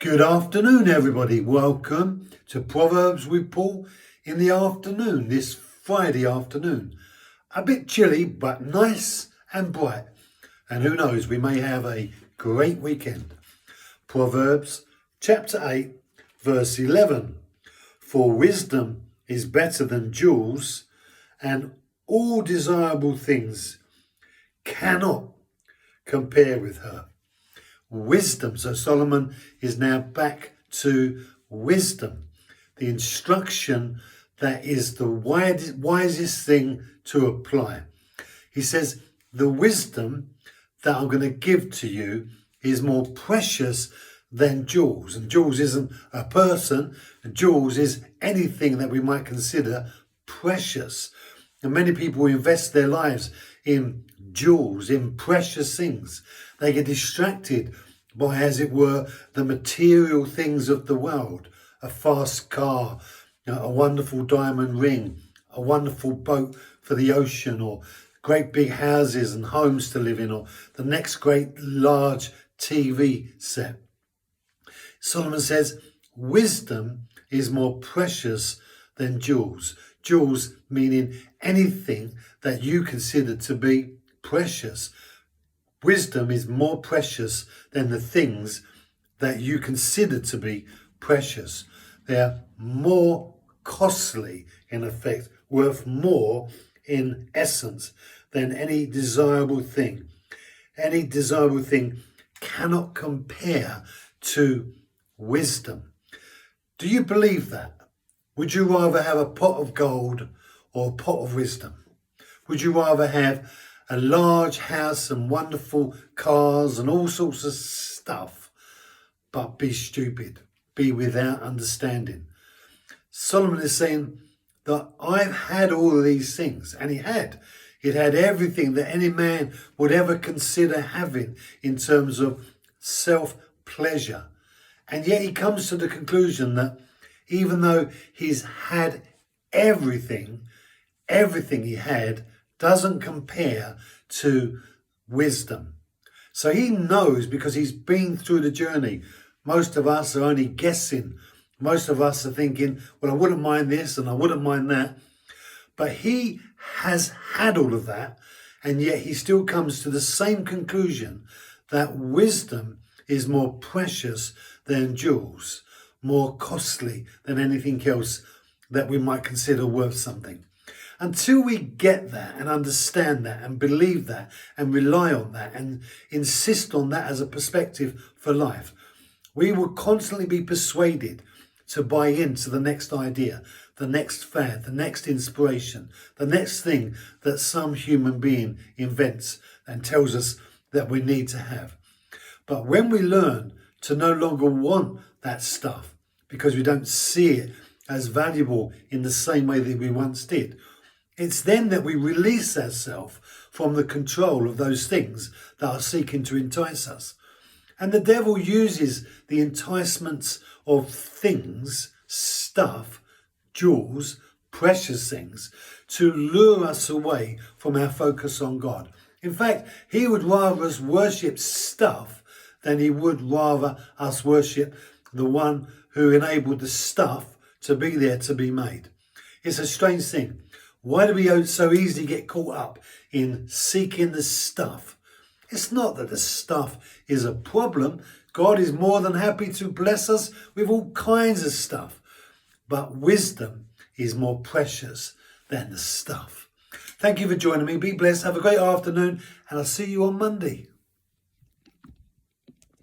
Good afternoon, everybody. Welcome to Proverbs with Paul in the afternoon, this Friday afternoon. A bit chilly, but nice and bright. And who knows, we may have a great weekend. Proverbs chapter 8, verse 11. For wisdom is better than jewels, and all desirable things cannot compare with her. Wisdom. So Solomon is now back to wisdom, the instruction that is the wisest thing to apply. He says, the wisdom that I'm going to give to you is more precious than jewels. And jewels isn't a person. Jewels is anything that we might consider precious. And many people invest their lives in jewels, in precious things. They get distracted by, as it were, the material things of the world. A fast car, a wonderful diamond ring, a wonderful boat for the ocean, or great big houses and homes to live in, or the next great large TV set. Solomon says, wisdom is more precious than jewels. Jewels meaning anything that you consider to be precious. Wisdom is more precious than the things that you consider to be precious. They're more costly, in effect, worth more in essence than any desirable thing. Any desirable thing cannot compare to wisdom. Do you believe that? Would you rather have a pot of gold or a pot of wisdom? Would you rather have a large house and wonderful cars and all sorts of stuff, but be stupid, be without understanding? Solomon is saying that I've had all of these things, and it had everything that any man would ever consider having in terms of self-pleasure. And yet he comes to the conclusion that even though he's had everything he had doesn't compare to wisdom. So he knows, because he's been through the journey. Most of us are only guessing. Most of us are thinking, well, I wouldn't mind this and I wouldn't mind that. But he has had all of that, and yet he still comes to the same conclusion that wisdom is more precious than jewels, more costly than anything else that we might consider worth something. Until we get that and understand that and believe that and rely on that and insist on that as a perspective for life, we will constantly be persuaded to buy into the next idea, the next fad, the next inspiration, the next thing that some human being invents and tells us that we need to have. But when we learn to no longer want that stuff because we don't see it as valuable in the same way that we once did, it's then that we release ourselves from the control of those things that are seeking to entice us. And the devil uses the enticements of things, stuff, jewels, precious things, to lure us away from our focus on God. In fact, he would rather us worship stuff than he would rather us worship the one who enabled the stuff to be there to be made. It's a strange thing. Why do we so easily get caught up in seeking the stuff? It's not that the stuff is a problem. God is more than happy to bless us with all kinds of stuff. But wisdom is more precious than the stuff. Thank you for joining me. Be blessed. Have a great afternoon, and I'll see you on Monday.